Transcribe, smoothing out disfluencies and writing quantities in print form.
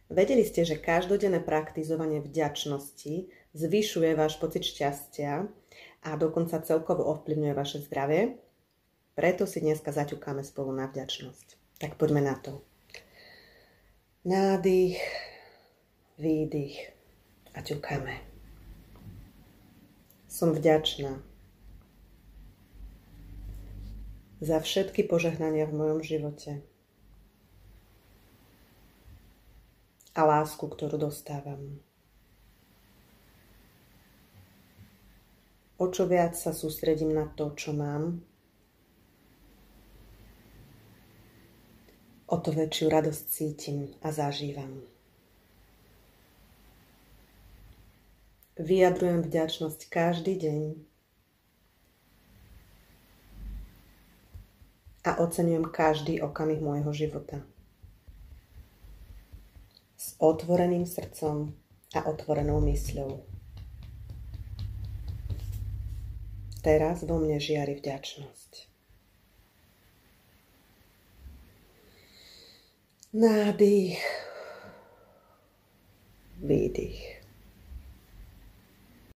Vedeli ste, že každodenné praktizovanie vďačnosti zvyšuje váš pocit šťastia a dokonca celkovo ovplyvňuje vaše zdravie? Preto si dneska zaťukáme spolu na vďačnosť. Tak poďme na to. Nádych, výdych a ťukáme. Som vďačná za všetky požehnania v mojom živote a lásku, ktorú dostávam. O čo viac sa sústredím na to, čo mám, o to väčšiu radosť cítim a zažívam. Vyjadrujem vďačnosť každý deň a oceňujem každý okamih môjho života. S otvoreným srdcom a otvorenou mysľou. Teraz vo mne žiari vďačnosť. Nádych, výdych.